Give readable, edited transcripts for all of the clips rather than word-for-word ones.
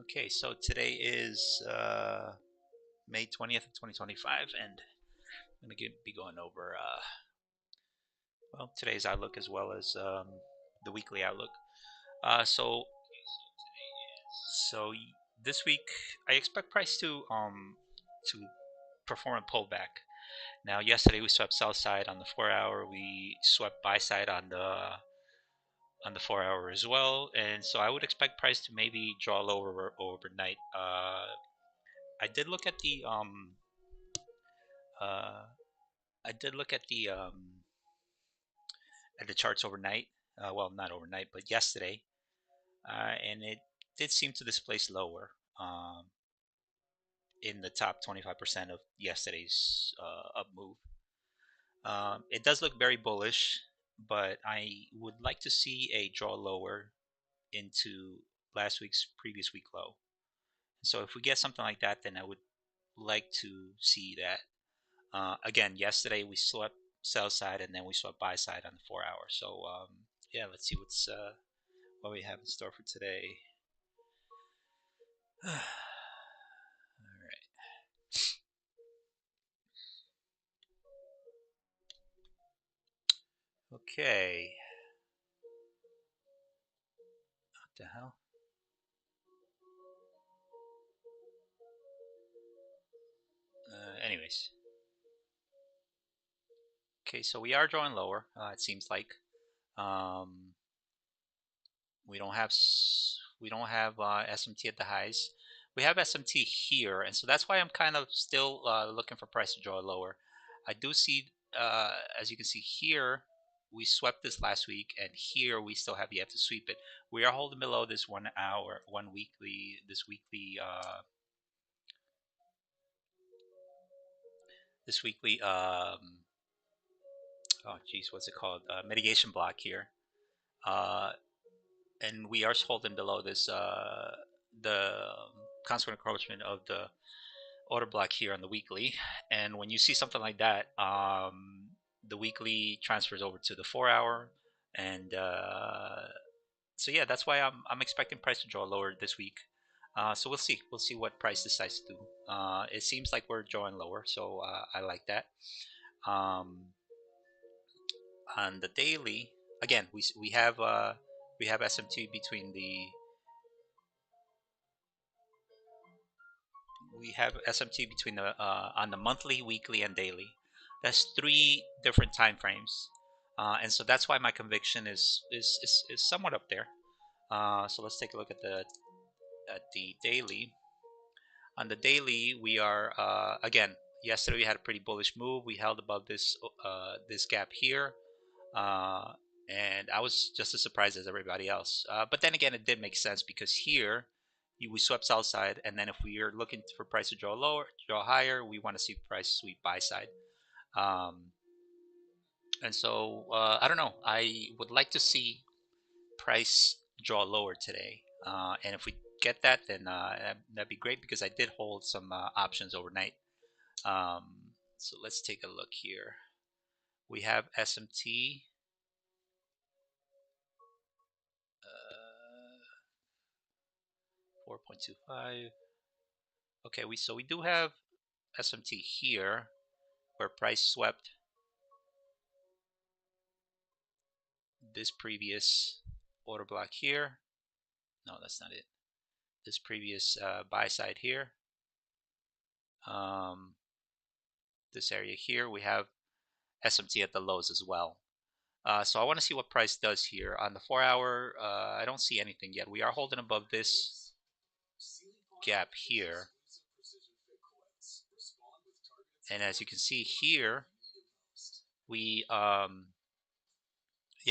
Okay, so today is May 20th of 2025, and I'm going to be going over today's outlook as well as the weekly outlook. Uh, so this week I expect price to perform a pullback. Now, yesterday we swept sell side on the 4 hour. We swept buy side on the 4 hour as well, and so I would expect price to maybe draw lower overnight. I did look at the uh, I did look at the charts overnight. Well, not overnight, but yesterday, and it did seem to displace lower in the top 25% of yesterday's up move. It does look very bullish, but I would like to see a draw lower into last week's previous week low. So if we get something like that, then I would like to see that. Again, yesterday we swept sell side and then we swept buy side on the 4 hour. So yeah, let's see what we have in store for today. All right. Okay. What the hell? Anyways. Okay, so we are drawing lower. It seems like um, we don't have SMT at the highs. We have SMT here, and so that's why I'm kind of still looking for price to draw lower. I do see, as you can see here, we swept this last week, and here we still have yet to sweep it. We are holding below this 1 hour, this weekly oh geez, what's it called? Mitigation block here. Uh, and we are holding below this the consequent encroachment of the order block here on the weekly. And when you see something like that, the weekly transfers over to the 4 hour, and so yeah, that's why I'm expecting price to draw lower this week. So we'll see what price decides to do. It seems like we're drawing lower, so I like that. Um, on the daily, again, we have SMT between the we have SMT between the on the monthly, weekly, and daily. That's three different time frames, and so that's why my conviction is somewhat up there. So let's take a look at the daily. On the daily, we are again. Yesterday we had a pretty bullish move. We held above this gap here, uh, and I was just as surprised as everybody else. But then again, it did make sense because here we swept sell side, and then if we are looking for price to draw lower, draw higher, we want to see price sweep buy side. Um, and so I don't know. I would like to see price draw lower today, and if we get that, then that'd be great because I did hold some options overnight. Um, so let's take a look here. We have SMT. 4.25. Okay, we do have SMT here where price swept this previous order block here. No, that's not it. This previous buy side here. Um, this area here, we have SMT at the lows as well. So I want to see what price does here. On the 4 hour, I don't see anything yet. We are holding above this gap here. And as you can see here, we yeah,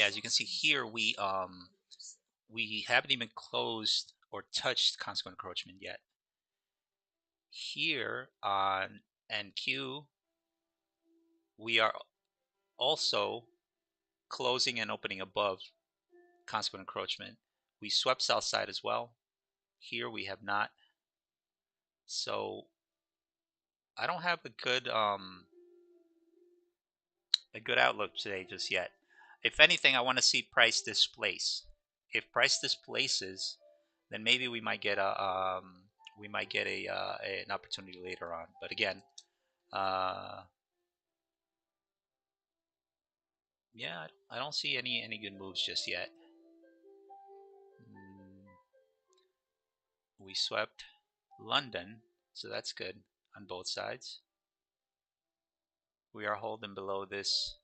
as you can see here, we haven't even closed or touched consequent encroachment yet. Here on NQ, we are also closing and opening above consequent encroachment. We swept south side as well. Here we have not. So I don't have a good outlook today just yet. If anything, I want to see price displace. If price displaces, then maybe we might get an opportunity later on. But again, uh, yeah, I don't see any good moves just yet. Mm, we swept London, so that's good on both sides. We are holding below this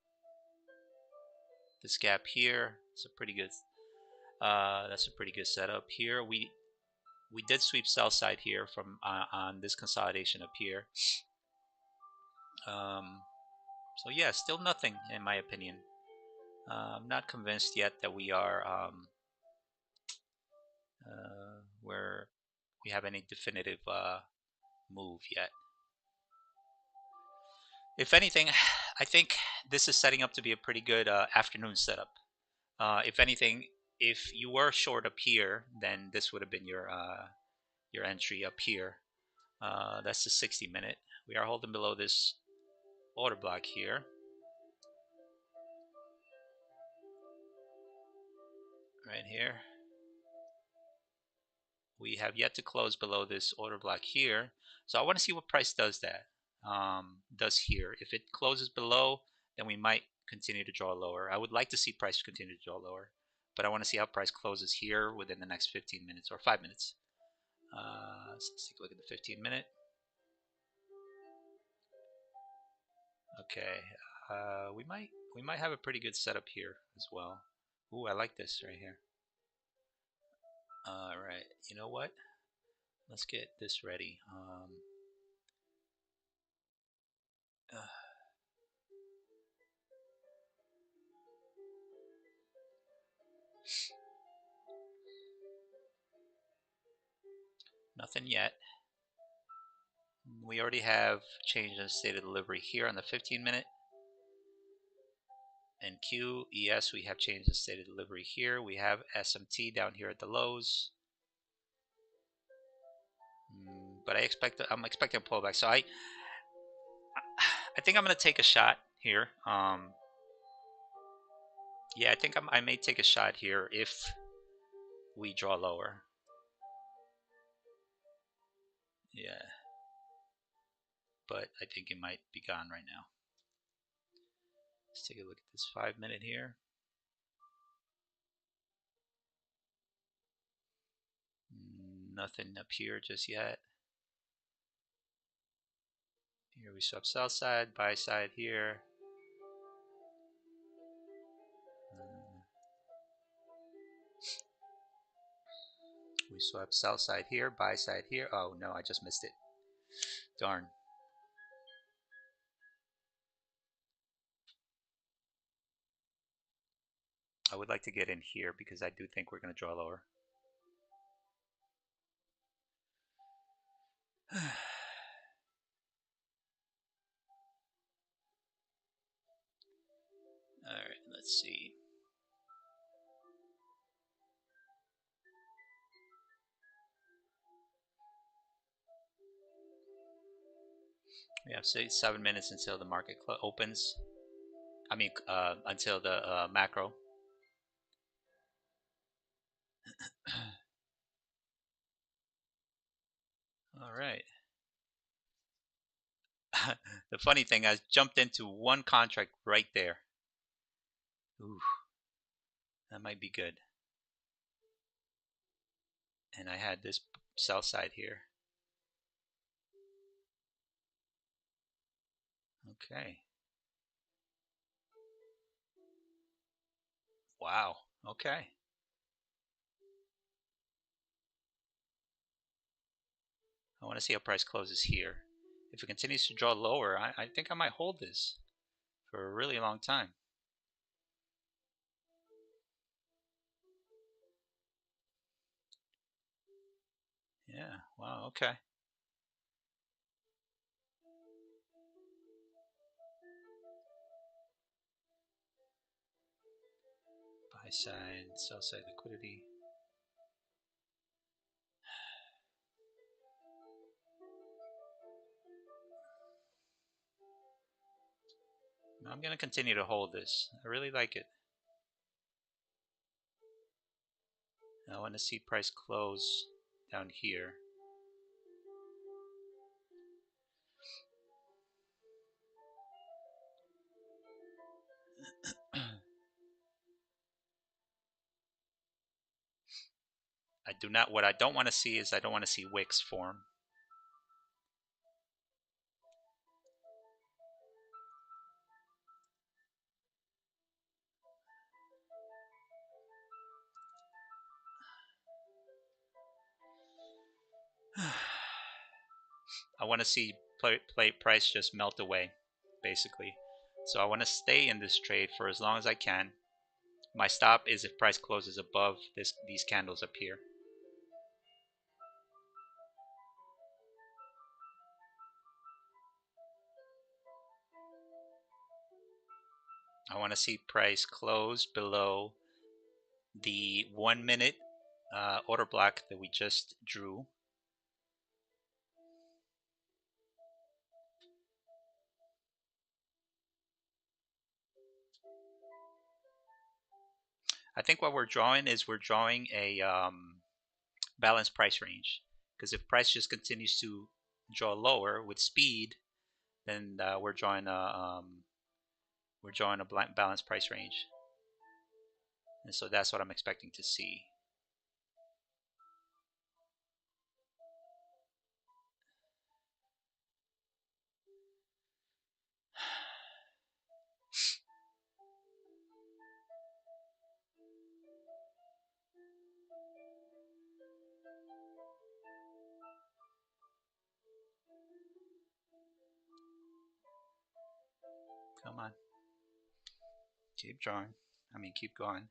gap here. It's a pretty good. That's a pretty good setup here. We did sweep sell side here from on this consolidation up here. Um, so yeah, still nothing in my opinion. I'm not convinced yet that we are where we have any definitive move yet. If anything, I think this is setting up to be a pretty good afternoon setup. If anything, if you were short up here, then this would have been your entry up here. That's the 60-minute. We are holding below this order block here, right here. We have yet to close below this order block here, so I want to see what price does that. Does here. If it closes below, then we might continue to draw lower. I would like to see price continue to draw lower, but I want to see how price closes here within the next 15 minutes or 5 minutes. So let's take a look at the 15-minute. Okay, we might have a pretty good setup here as well. Ooh, I like this right here. All right, you know what? Let's get this ready. Uh, Nothing yet. We already have change in state of delivery here on the 15-minute. And Q, ES, we have changed in state of delivery here. We have SMT down here at the lows. But I'm expecting a pullback. So I think I'm going to take a shot here. Yeah, I think I may take a shot here if we draw lower. Yeah, but I think it might be gone right now. Let's take a look at this 5-minute here. Nothing up here just yet. Here we swap sell side, buy side here. We swap sell side here, buy side here. Oh no, I just missed it. Darn. I would like to get in here because I do think we're going to draw lower. All right, let's see. We have 7 minutes until the market opens. I mean, until the macro. All right. The funny thing, I jumped into one contract right there. Ooh, that might be good. And I had this sell side here. Okay. Wow. Okay. I want to see how price closes here. If it continues to draw lower, I think I might hold this for a really long time. Yeah. Wow. Okay. Buy side, sell side liquidity. I'm going to continue to hold this. I really like it. I want to see price close down here. What I don't want to see is I don't want to see wicks form. I want to see price just melt away, basically. So I want to stay in this trade for as long as I can. My stop is if price closes above these candles up here. I want to see price close below the 1 minute order block that we just drew. I think what we're drawing is we're drawing a balanced price range, because if price just continues to draw lower with speed, then we're drawing a balanced price range, and so that's what I'm expecting to see. Come on, keep drawing. I mean, keep going.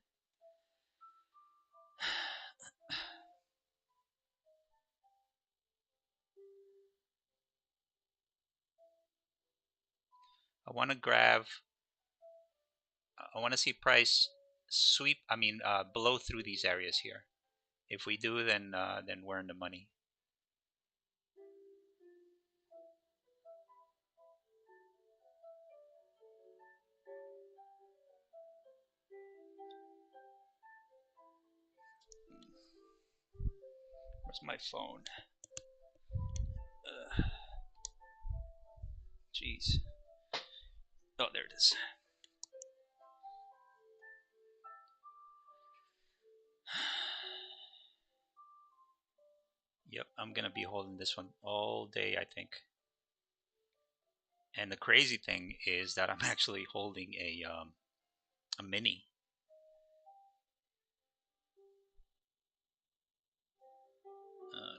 I want to grab. I want to see price sweep. I mean, blow through these areas here. If we do, then we're in the money. Where's my phone? Jeez. Oh, there it is. Yep, I'm gonna be holding this one all day, I think. And the crazy thing is that I'm actually holding a mini.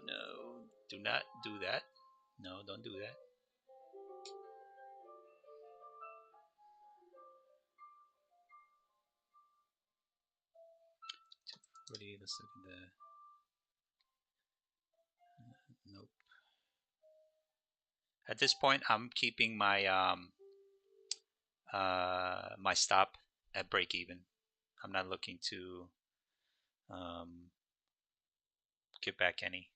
No, do not do that. No, don't do that. Ready? Let's look at the. Nope. At this point, I'm keeping my my stop at break even. I'm not looking to give back any.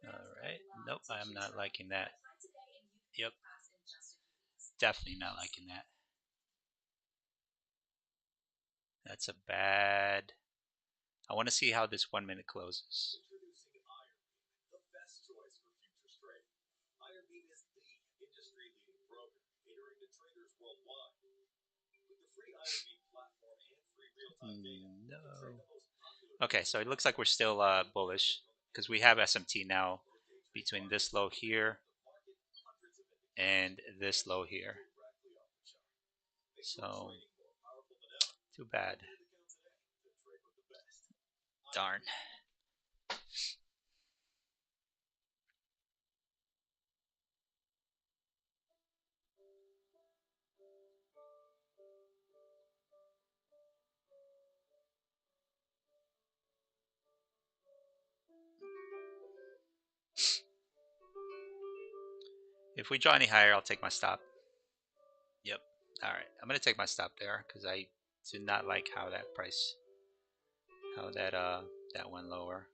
All right. Nope, I'm not liking that. Yep. Definitely not liking that. That's a bad. I want to see how this 1 minute closes. No. Okay, so it looks like we're still bullish because we have SMT now between this low here and this low here. So, too bad. Darn. If we draw any higher, I'll take my stop. Yep. All right. I'm going to take my stop there because I do not like how that price how that went lower.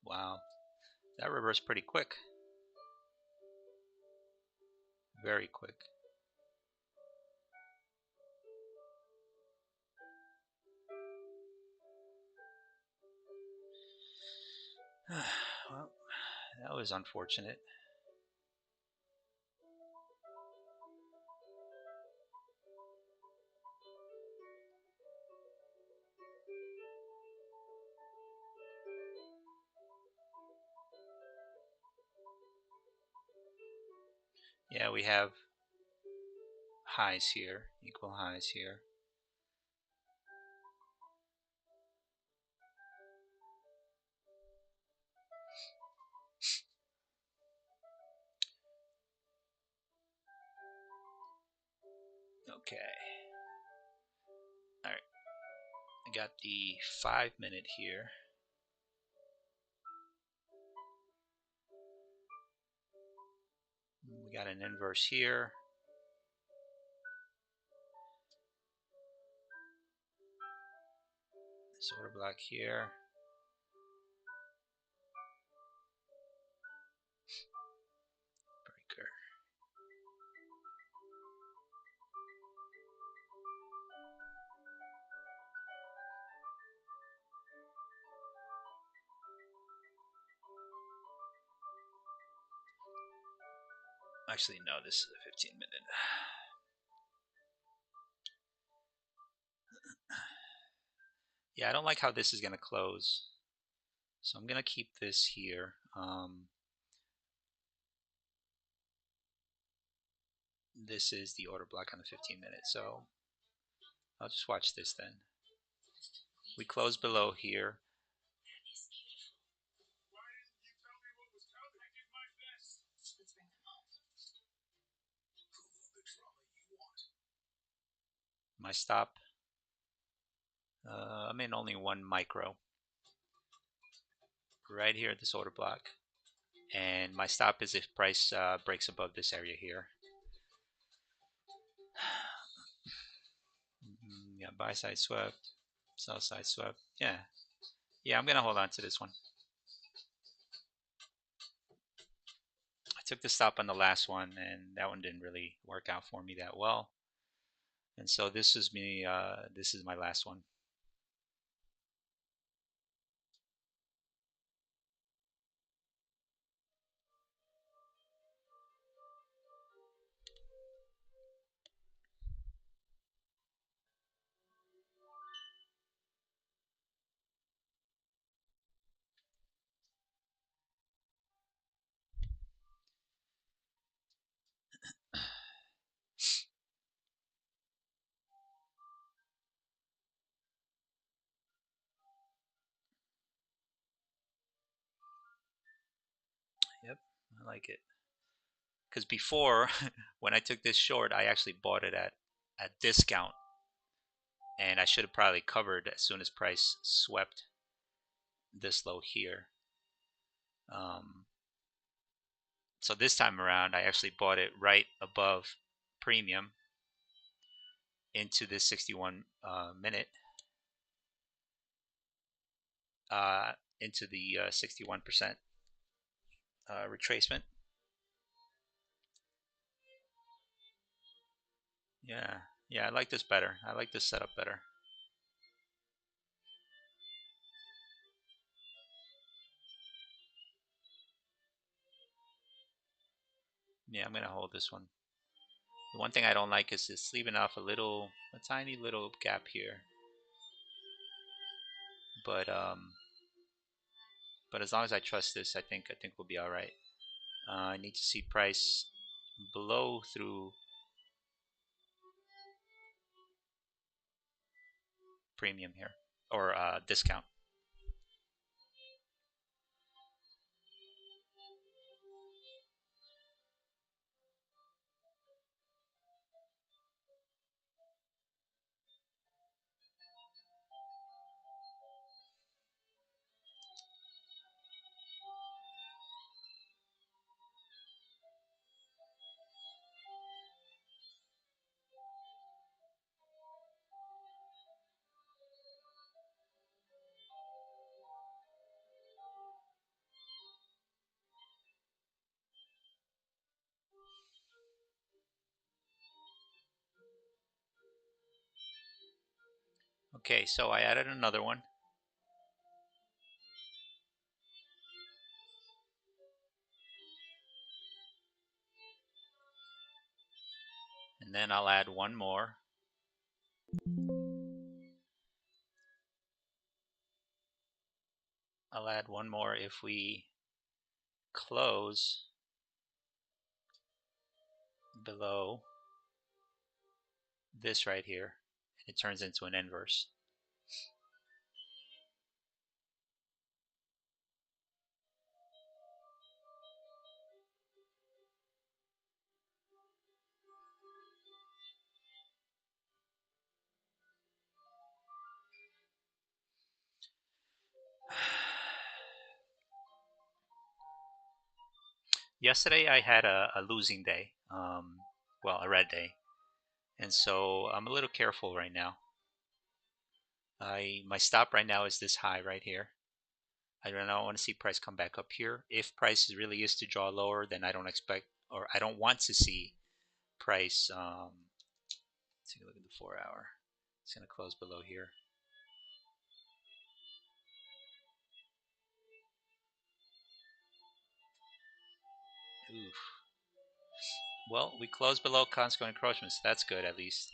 Wow, that reversed pretty quick, very quick. Well, that was unfortunate. Yeah, we have highs here, equal highs here. Okay. All right. I got the 5-minute here. We got an inverse here. This order block here. Breaker. Actually, no, this is a 15-minute. Yeah, I don't like how this is going to close. So I'm going to keep this here. This is the order block on the 15-minute. So I'll just watch this then. We close below here. My stop, I'm in only 1 micro. Right here at this order block. And my stop is if price breaks above this area here. Yeah, buy side swept, sell side swept. Yeah, I'm gonna hold on to this one. I took the stop on the last one, and that one didn't really work out for me that well. And so this is me. This is my last one. Yep, I like it. Because before, when I took this short, I actually bought it at discount, and I should have probably covered as soon as price swept this low here. Um, so this time around, I actually bought it right above premium into this 61 minute, into the 61% retracement. Yeah, I like this better. I like this setup better. Yeah, I'm gonna hold this one. The one thing I don't like is it's leaving off a tiny little gap here. But as long as I trust this, I think we'll be all right. I need to see price below through premium here, or discount. Okay, so I added another one. And then I'll add one more. I'll add one more if we close below this right here. It turns into an inverse. Yesterday I had a losing day, well, a red day, and so I'm a little careful right now. My stop right now is this high right here. I don't know. I want to see price come back up here. If price really is to draw lower, then I don't expect, or I don't want to see price. Let's take a look at the 4 hour. It's going to close below here. Oof. Well, we closed below consequent encroachments. So that's good at least.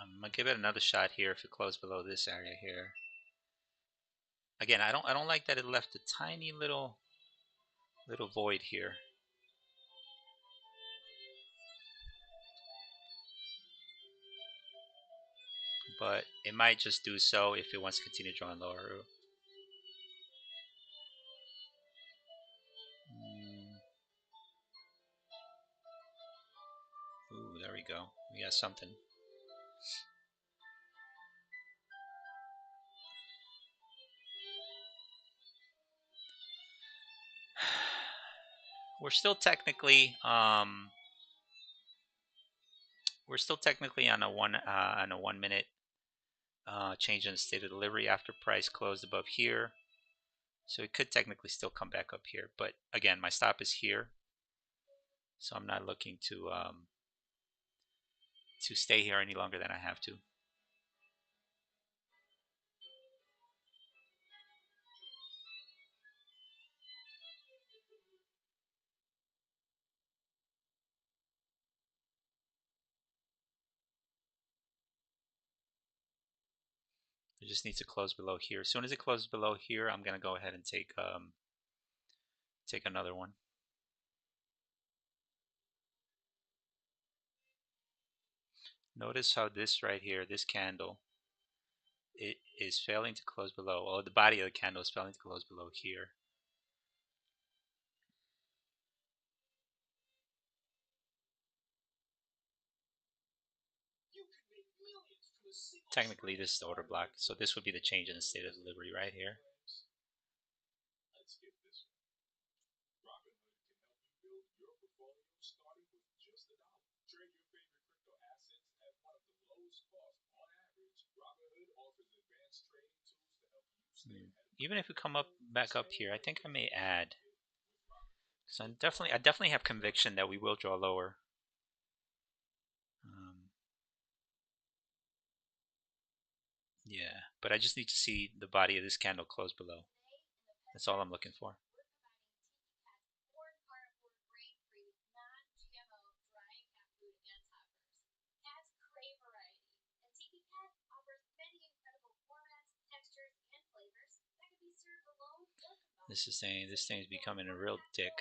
I'm gonna give it another shot here if it closed below this area here. Again, I don't like that it left a tiny little void here. But it might just do so if it wants to continue drawing lower. Ooh, there we go. We got something. We're still technically on a 1 minute change in the state of delivery after price closed above here. So it could technically still come back up here, but again, my stop is here, so I'm not looking to stay here any longer than I have to. It just needs to close below here. As soon as it closes below here, I'm gonna go ahead and take another one. Notice how this right here, this candle, it is failing to close below. Oh, the body of the candle is failing to close below here. Technically, this is the order block, so this would be the change in the state of delivery right here. Even if we come up back up here, I think I may add. So I definitely have conviction that we will draw lower. Yeah, but I just need to see the body of this candle close below. That's all I'm looking for. This is saying this thing is becoming a real dick.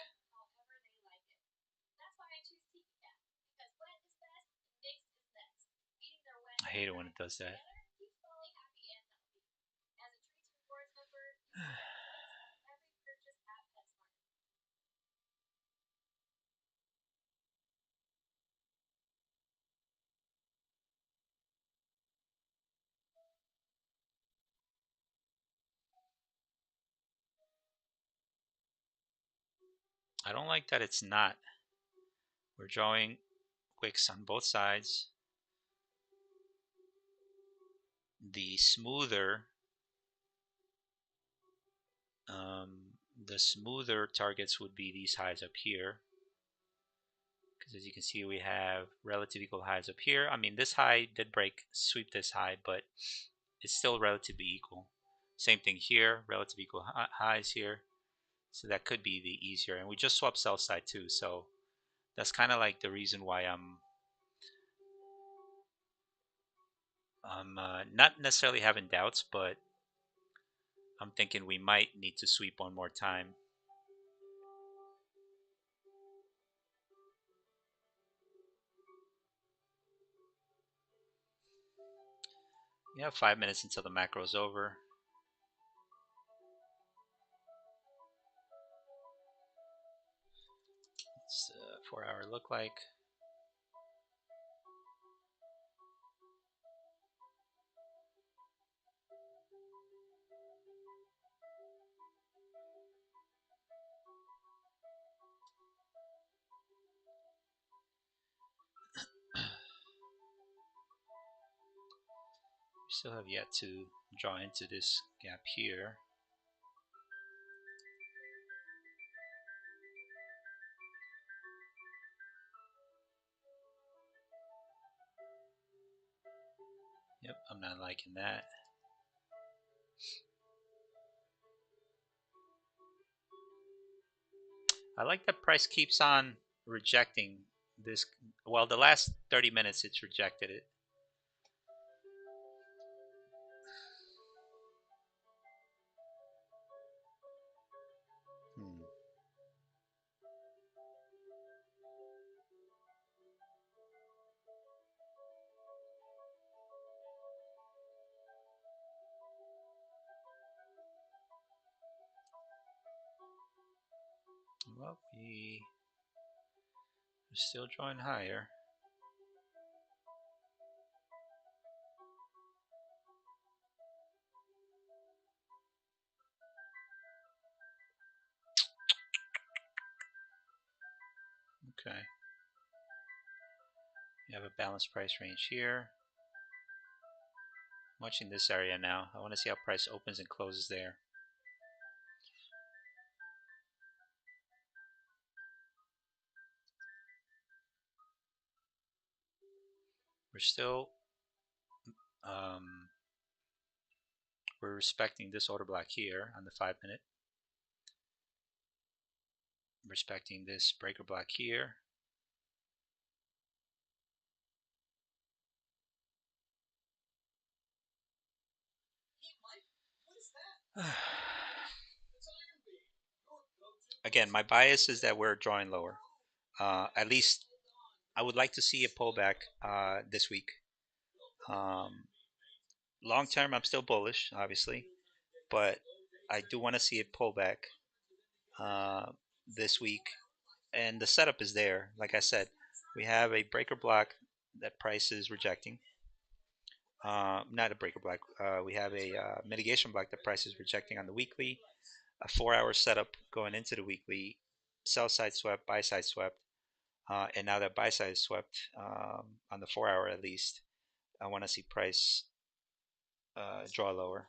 I hate it when it does that. I don't like that it's not. We're drawing wicks on both sides. The smoother, the smoother targets would be these highs up here, because as you can see, we have relative equal highs up here. I mean, this high did break, sweep this high, but it's still relatively equal. Same thing here, relative equal highs here. So that could be the easier. And we just swapped sell side too. So that's kind of like the reason why I'm not necessarily having doubts, but I'm thinking we might need to sweep one more time. We have 5 minutes until the macro is over. What's the 4 hour look like? We still have yet to draw into this gap here. Yep, I'm not liking that. I like that price keeps on rejecting this. Well, the last 30 minutes it's rejected it. Hmm. Well, we are still drawing higher. Okay. You have a balanced price range here. I'm watching this area now. I want to see how price opens and closes there. We're still um, we're respecting this order block here on the 5 minute. Respecting this breaker block here. Again, my bias is that we're drawing lower. At least I would like to see a pullback this week. Long term, I'm still bullish, obviously, but I do want to see it pull back uh, this week. And the setup is there. Like I said, we have a breaker block that price is rejecting. Not a breaker block. We have a mitigation block that price is rejecting on the weekly. A 4 hour setup going into the weekly. Sell side swept, buy side swept. And now that buy side is swept on the 4 hour at least, I want to see price draw lower.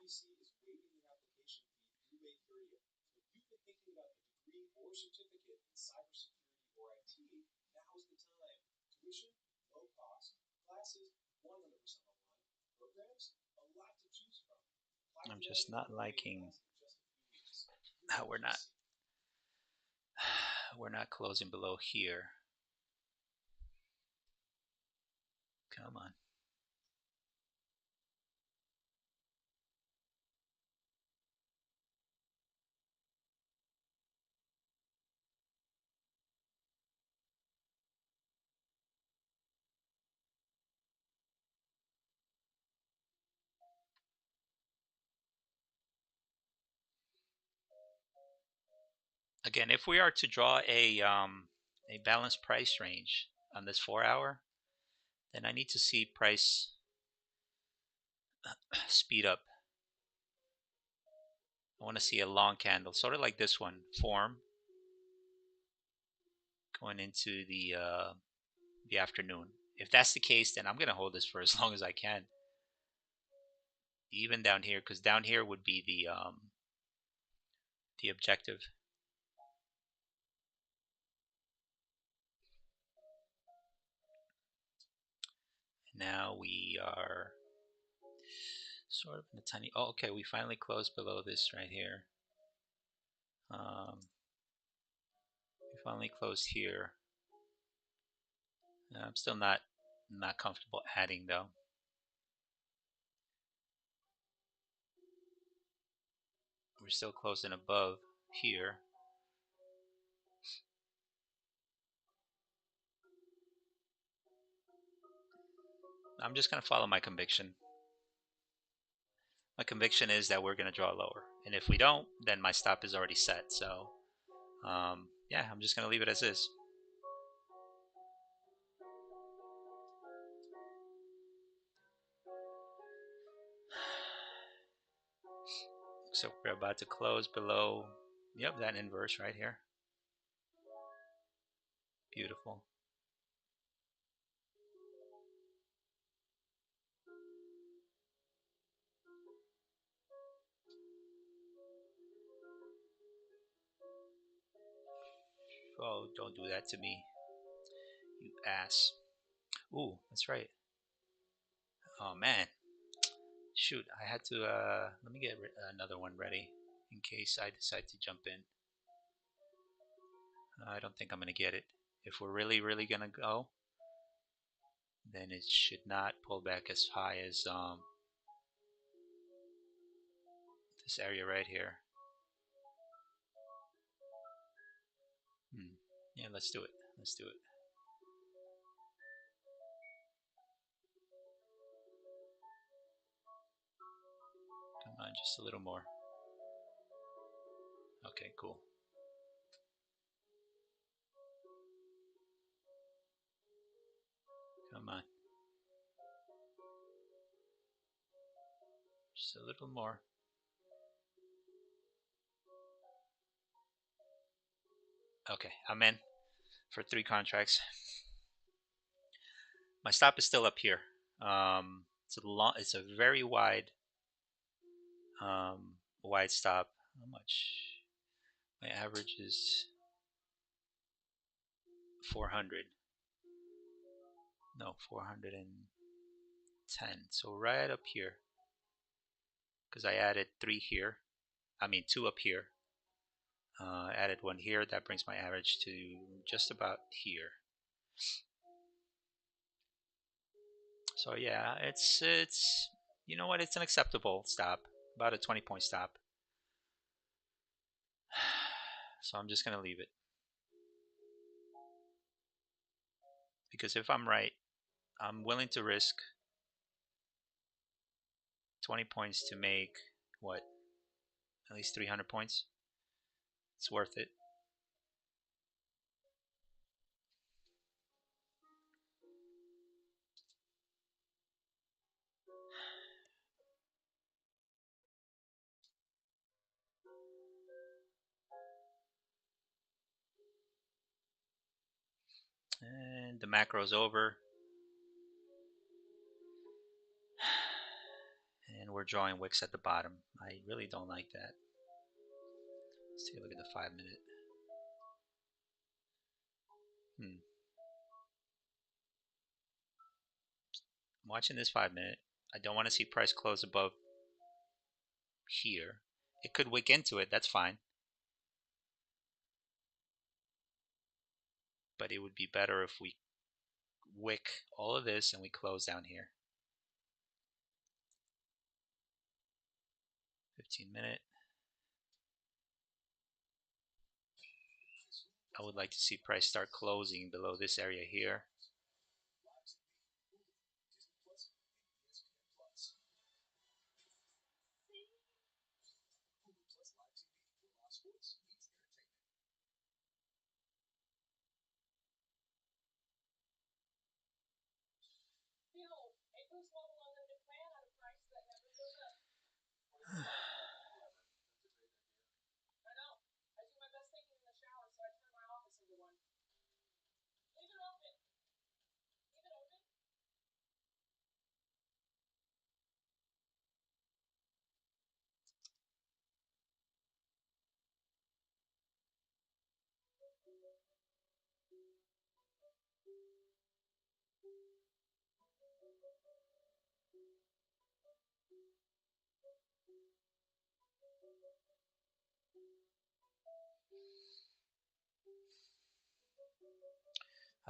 I'm just not liking how we're not closing below here. Come on. Again, if we are to draw a balanced price range on this 4 hour, then I need to see price speed up. I want to see a long candle, sort of like this one, form going into the afternoon. If that's the case, then I'm gonna hold this for as long as I can, even down here, because down here would be the objective. Now we are sort of in a tiny. Oh, okay. We finally closed below this right here. We finally closed here. I'm still not comfortable adding though. We're still closing above here. I'm just gonna follow my conviction. My conviction is that we're gonna draw lower, and if we don't, then my stop is already set. So yeah, I'm just gonna leave it as is. So we're about to close below, yep, that inverse right here. Beautiful. Oh, don't do that to me, you ass. Ooh, that's right. Oh man, shoot, I had to, let me get another one ready in case I decide to jump in. I don't think I'm gonna get it. If we're really gonna go, then it should not pull back as high as this area right here. Yeah, let's do it. Let's do it. Come on, just a little more. Okay, cool. Come on. Just a little more. Okay, I'm in for 3 contracts. My stop is still up here. It's a very wide stop. How much? My average is 400. No, 410. So right up here, because I added 3 here. I mean 2 up here. Added 1 here. That brings my average to just about here. So yeah, it's you know what? It's an acceptable stop, about a 20-point stop. So I'm just gonna leave it, because if I'm right, I'm willing to risk 20 points to make what, at least 300 points. It's worth it. And the macro's over. And we're drawing wicks at the bottom. I really don't like that. Let's take a look at the 5-minute. I'm watching this 5-minute. I don't want to see price close above here. It could wick into it, that's fine. But it would be better if we wick all of this and we close down here. 15-minute. I would like to see price start closing below this area here.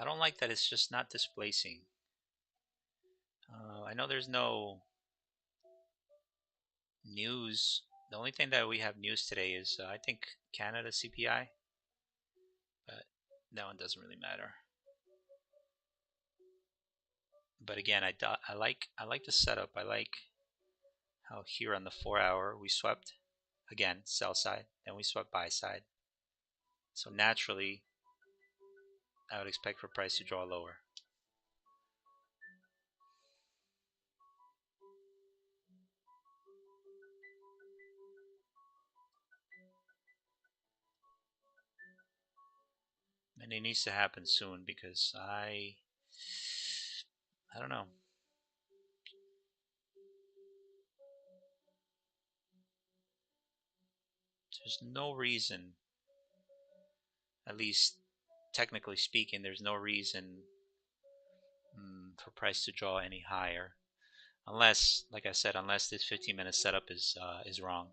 I don't like that it's just not displacing. I know there's no news. The only thing that we have news today is I think Canada CPI, but that one doesn't really matter. But again, I like the setup. I like how here on the 4 hour we swept again sell side, then we swept buy side. So naturally, I would expect for price to draw lower. And it needs to happen soon because I don't know. There's no reason, at least technically speaking, there's no reason for price to draw any higher, unless, like I said, unless this 15-minute setup is wrong.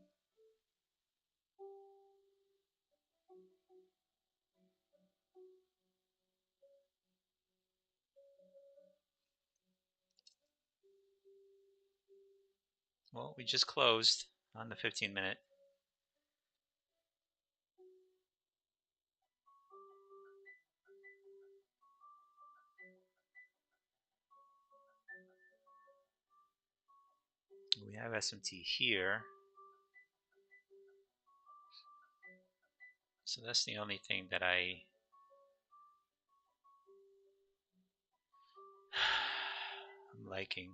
Well, we just closed on the 15-minute. We have SMT here, so that's the only thing that I'm liking.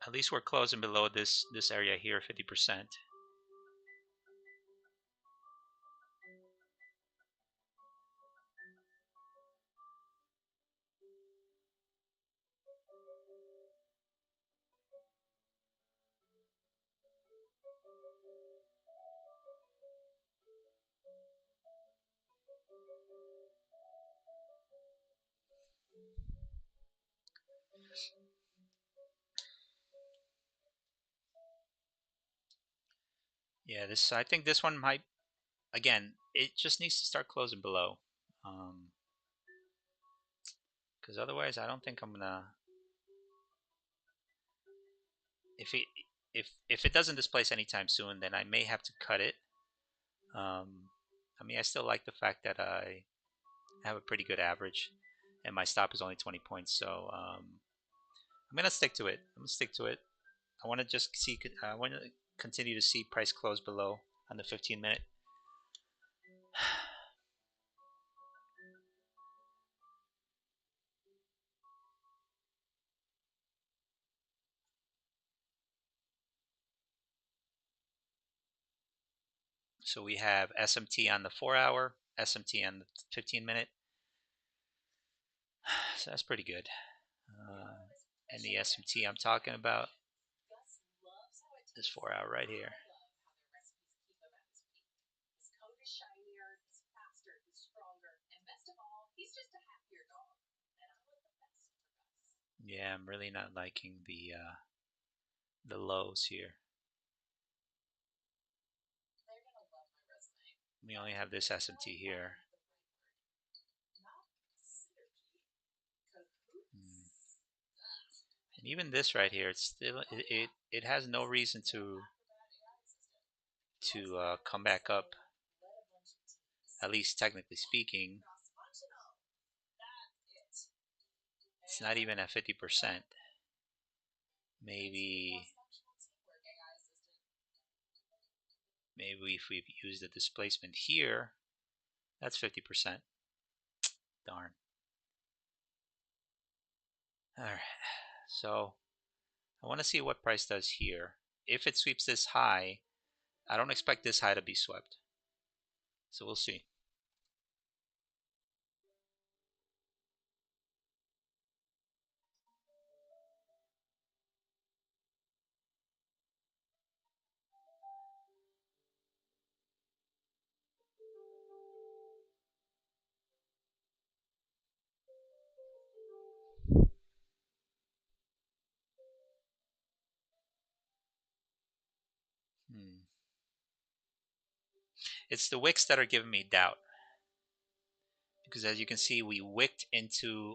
At least we're closing below this area here, 50%. Yeah, this I think this one might, again, it just needs to start closing below, because otherwise I don't think I'm gonna, if it if it doesn't displace anytime soon, then I may have to cut it. I mean, I still like the fact that I have a pretty good average, and my stop is only 20 points. So I'm gonna stick to it. I'm gonna stick to it. I want to just see. I want to continue to see price close below on the 15-minute. So we have SMT on the 4 hour, SMT on the 15-minute. So that's pretty good. And the SMT I'm talking about, this 4 hour right here. Yeah, I'm really not liking the lows here. We only have this SMT here. And even this right here, it's still it has no reason to come back up. At least technically speaking, it's not even at 50%. Maybe maybe if we've used the displacement here, that's 50%. Darn. All right. So I want to see what price does here. If it sweeps this high, I don't expect this high to be swept. So we'll see. It's the wicks that are giving me doubt, because as you can see, we wicked into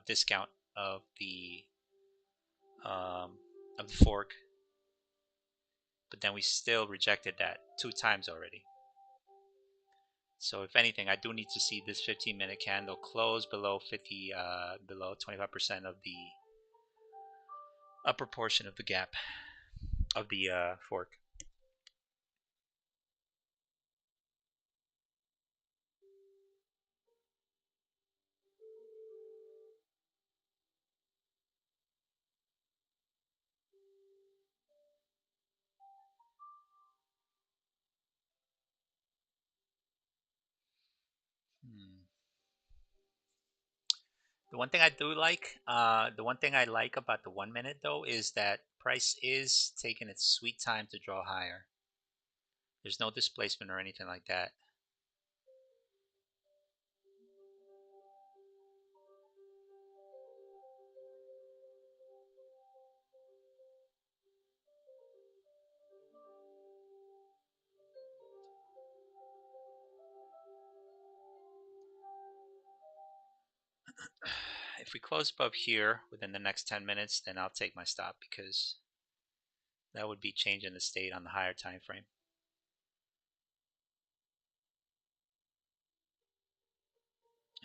discount of the um, fork, but then we still rejected that 2 times already. So if anything, I do need to see this 15-minute candle close below 50, below 25% of the upper portion of the gap of the fork. Hmm. The one thing I do like, the one thing I like about the 1 minute though, is that price is taking its sweet time to draw higher. There's no displacement or anything like that. If we close above here within the next 10 minutes, then I'll take my stop, because that would be changing the state on the higher time frame.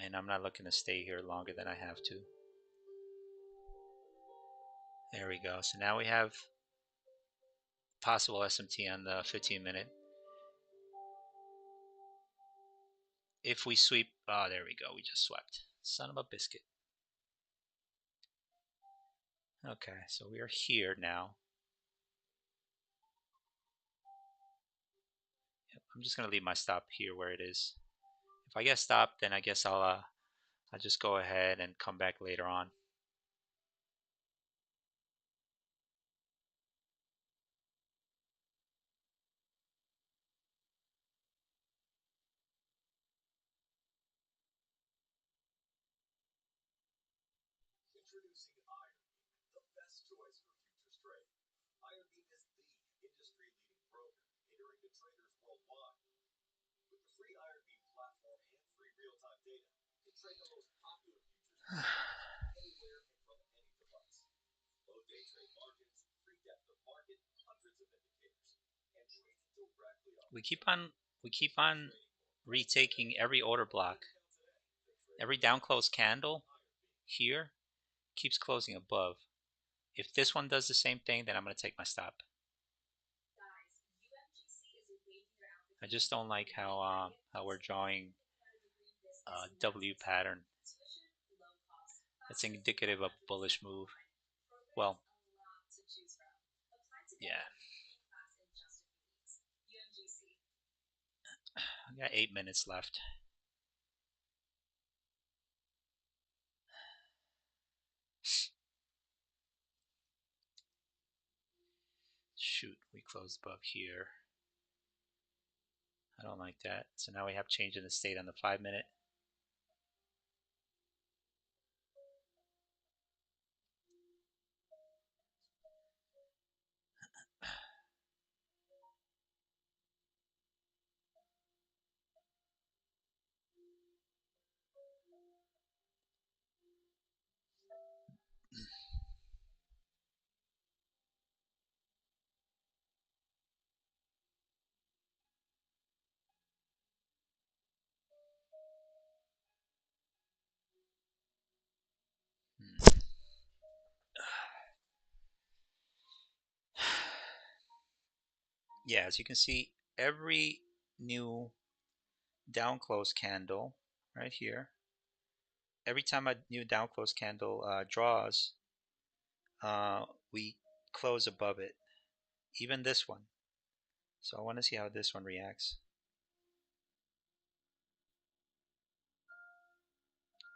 And I'm not looking to stay here longer than I have to. There we go. So now we have possible SMT on the 15-minute. If we sweep, oh, there we go. We just swept. Son of a biscuit. Okay, so we are here now. Yep, I'm just gonna leave my stop here where it is. If I get stopped, then I guess I'll just go ahead and come back later on. We keep on we keep on retaking every order block. Every down close candle here keeps closing above. If this one does the same thing, then I'm going to take my stop. I just don't like how we're drawing a W pattern. It's indicative of bullish move. Well, yeah. I got 8 minutes left. Shoot, we closed above here. I don't like that. So now we have change in the state on the 5-minute. Hmm. Yeah, as you can see, every new down close candle right here, every time a new down close candle draws, we close above it. Even this one. So I want to see how this one reacts.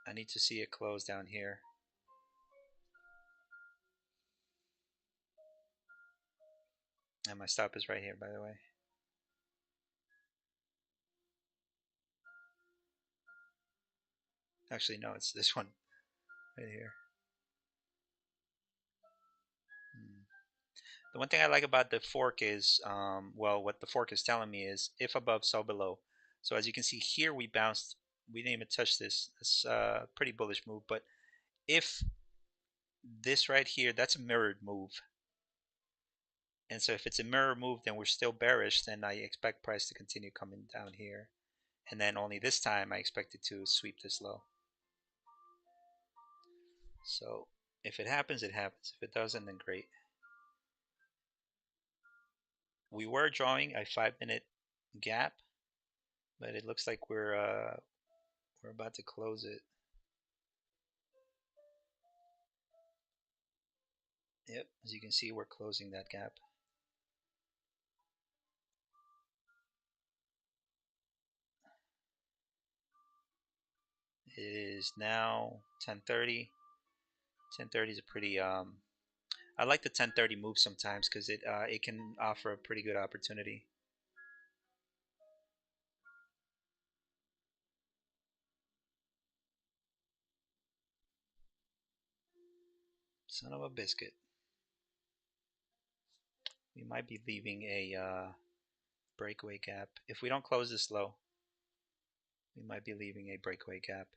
I need to see it close down here. And my stop is right here, by the way. Actually, no, it's this one right here. Hmm. The one thing I like about the fork is, well, what the fork is telling me is if above, sell below. So as you can see here, we bounced. We didn't even touch this. It's a pretty bullish move. But if this right here, that's a mirrored move. And so if it's a mirror move, then we're still bearish. Then I expect price to continue coming down here. And then only this time I expect it to sweep this low. So if it happens, it happens. If it doesn't, then great. We were drawing a 5-minute gap, but it looks like we're about to close it. Yep, as you can see, we're closing that gap. It is now 10:30. 10:30 is a pretty I like the 10:30 move sometimes because it can offer a pretty good opportunity. Son of a biscuit. We might be leaving a breakaway gap. If we don't close this low, we might be leaving a breakaway gap.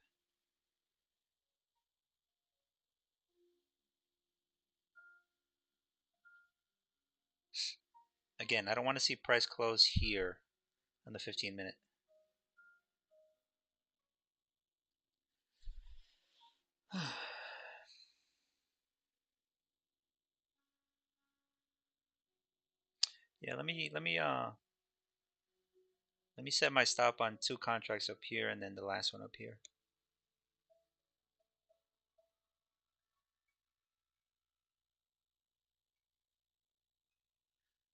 Again, I don't want to see price close here on the 15-minute. Yeah, let me set my stop on 2 contracts up here and then the last one up here.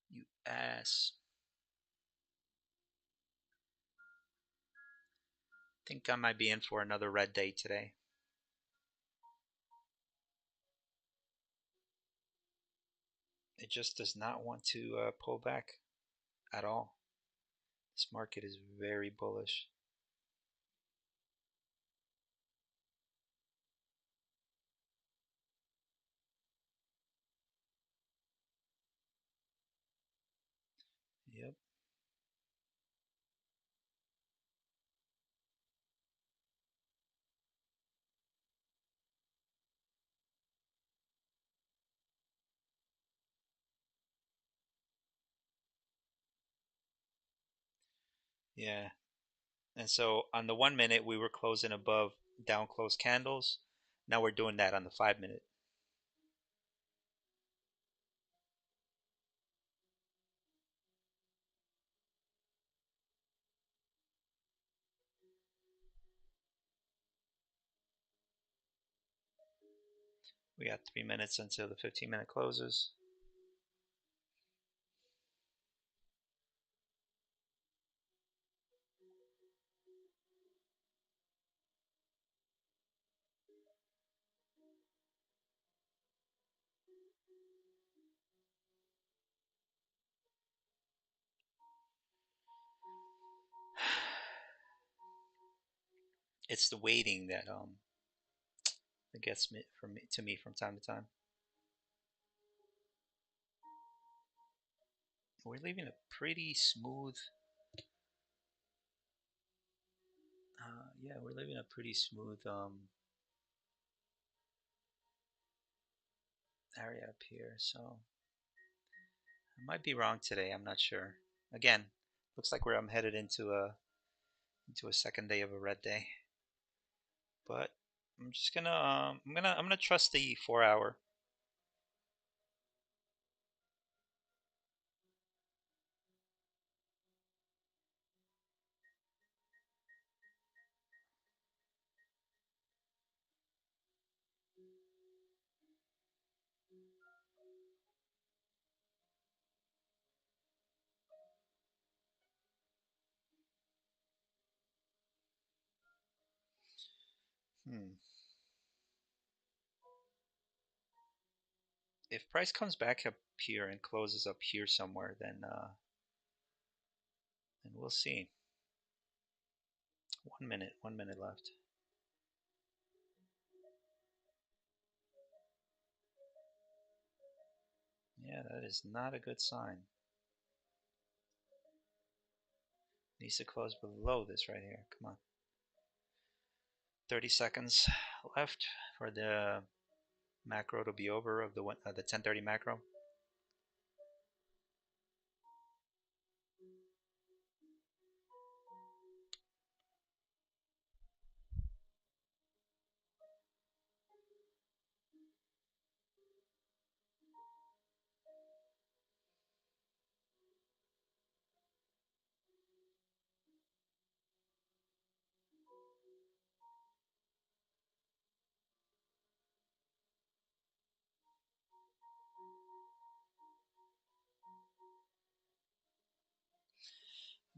You ass. Think I might be in for another red day today. It just does not want to pull back at all. This market is very bullish. Yep. Yeah. And so on the 1 minute, we were closing above down close candles. Now we're doing that on the 5 minute. We got 3 minutes until the 15-minute closes. It's the waiting that gets me from time to time. We're leaving a pretty smooth. Yeah, we're leaving a pretty smooth area up here. So I might be wrong today. I'm not sure. Again, looks like I'm headed into a second day of a red day. But I'm just gonna I'm gonna trust the 4 hour. Hmm. If price comes back up here and closes up here somewhere, then we'll see. 1 minute, 1 minute left. Yeah, that is not a good sign. Needs to close below this right here. Come on. 30 seconds left for the macro to be over of the 10:30 macro.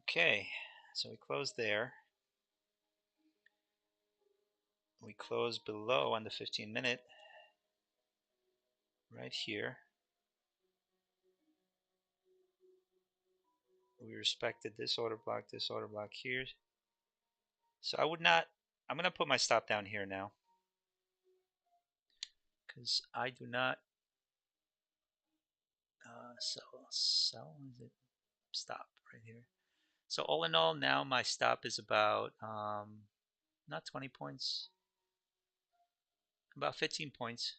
Okay, so we closed there. We close below on the 15-minute right here. We respected this order block here. So I would not, I'm going to put my stop down here now because I do not sell, is it? Stop right here. So all in all, now my stop is about, not 20 points, about 15 points.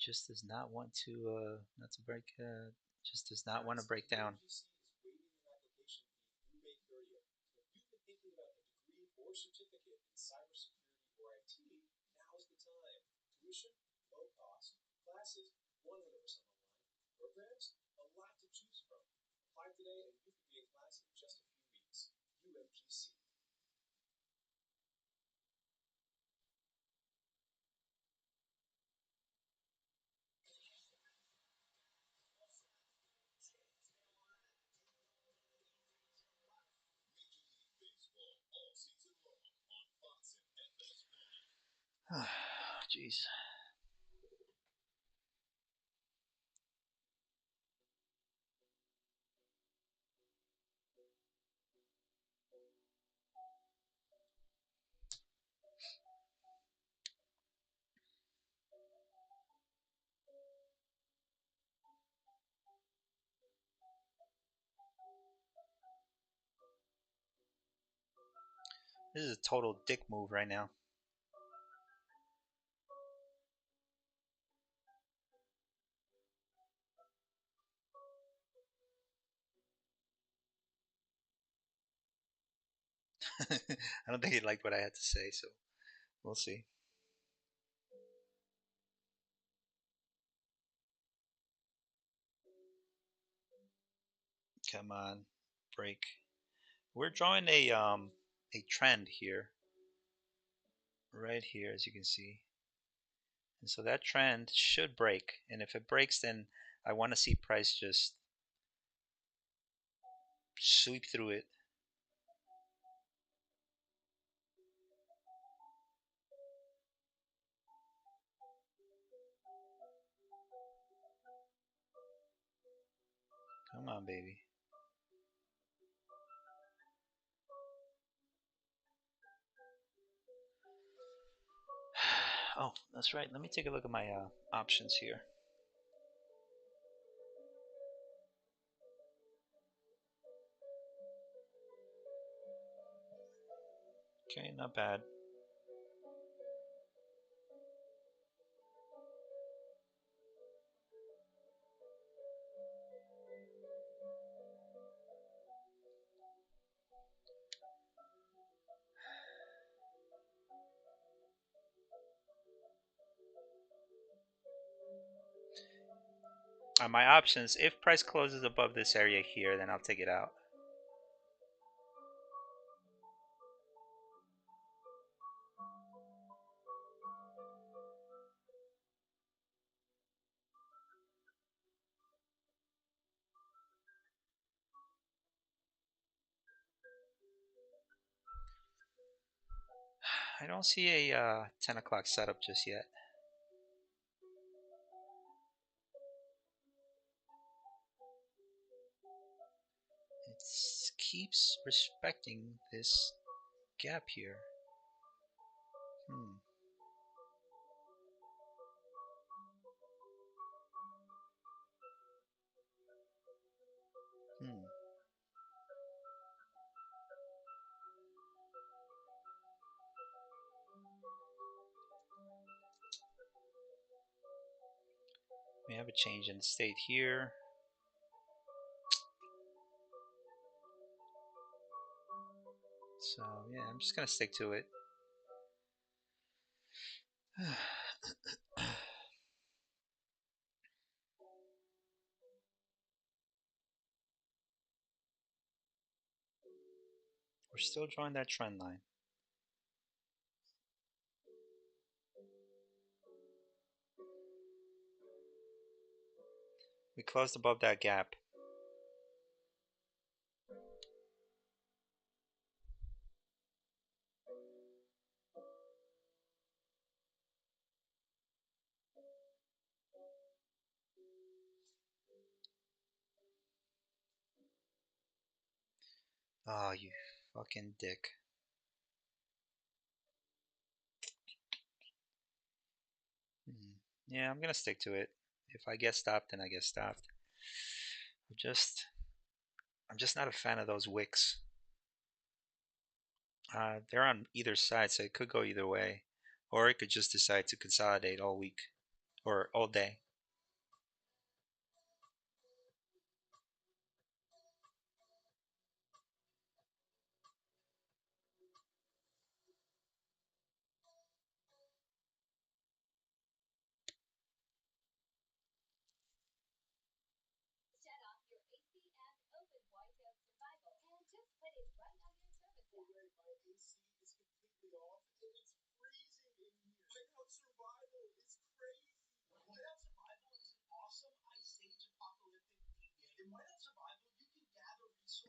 Just does not want to, not to break, just does not want to break down. Jeez. This is a total dick move right now. I don't think he liked what I had to say, so we'll see. Come on, break. We're drawing a trend here, right here, as you can see. And so that trend should break. And if it breaks, then I want to see price just sweep through it. Come on, baby. Oh, that's right. Let me take a look at my options here. Okay, not bad. On my options, if price closes above this area here, then I'll take it out. I don't see a 10 o'clock setup just yet. It keeps respecting this gap here. Hmm. Hmm. We have a change in state here. So yeah, I'm just gonna stick to it. We're still drawing that trend line. We closed above that gap. Oh, you fucking dick. Hmm. Yeah, I'm gonna stick to it. If I get stopped, then I get stopped. I'm just, I'm just not a fan of those wicks. They're on either side, so it could go either way, or it could just decide to consolidate all week or all day.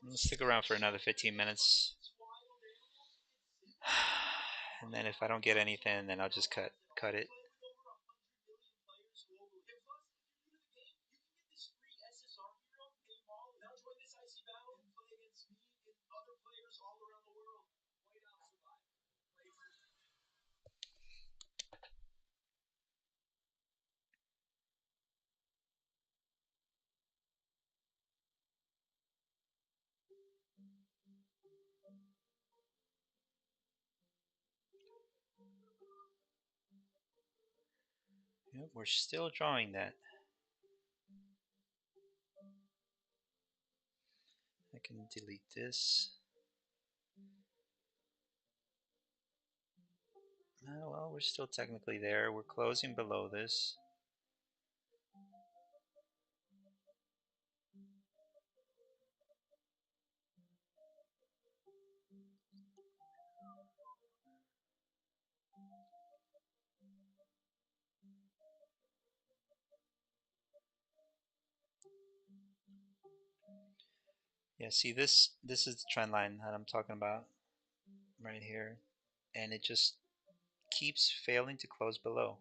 I'm gonna stick around for another 15 minutes, and then if I don't get anything, then I'll just cut it. Yep, we're still drawing that. I can delete this. Well, we're still technically there. We're closing below this. Yeah, see this is the trend line that I'm talking about right here, and it just keeps failing to close below.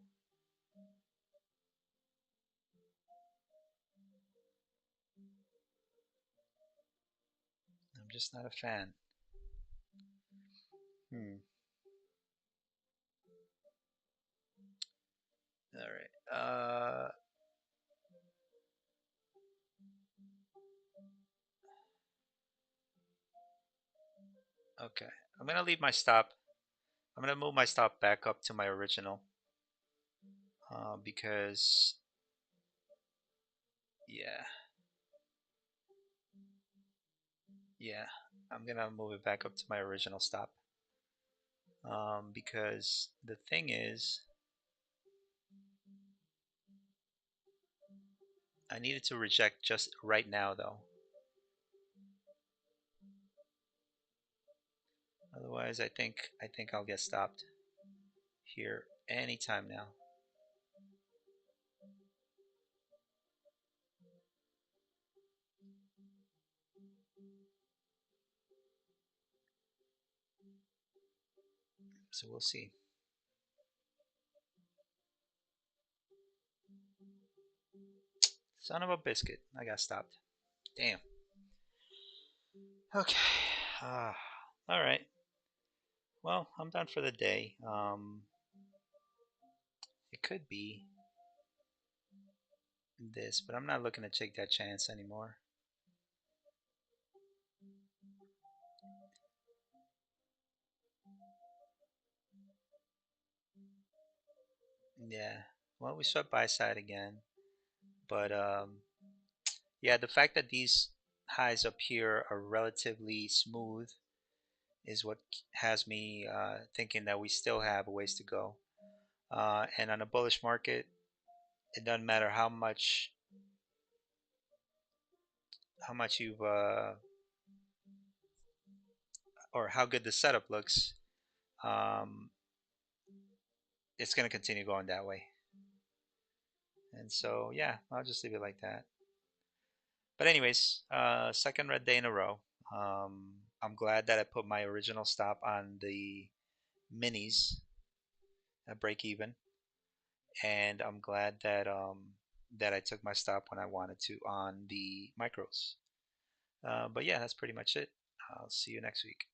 I'm just not a fan. Hmm. All right. Okay. I'm gonna leave my stop. I'm gonna move my stop back up to my original, because yeah, yeah, I'm gonna move it back up to my original stop, because the thing is, I needed to reject just right now though. Otherwise, I think I'll get stopped here anytime now. So we'll see. Son of a biscuit. I got stopped. Damn. Okay. Uh, all right. Well, I'm done for the day. It could be this, but I'm not looking to take that chance anymore. Yeah. Well, we swept buy side again, but yeah, the fact that these highs up here are relatively smooth is what has me thinking that we still have a ways to go. And on a bullish market, it doesn't matter how much you've or how good the setup looks. Um, it's going to continue going that way. And so, yeah, I'll just leave it like that. But anyways, second red day in a row. I'm glad that I put my original stop on the minis at break even, and I'm glad that I took my stop when I wanted to on the micros. But yeah, that's pretty much it. I'll see you next week.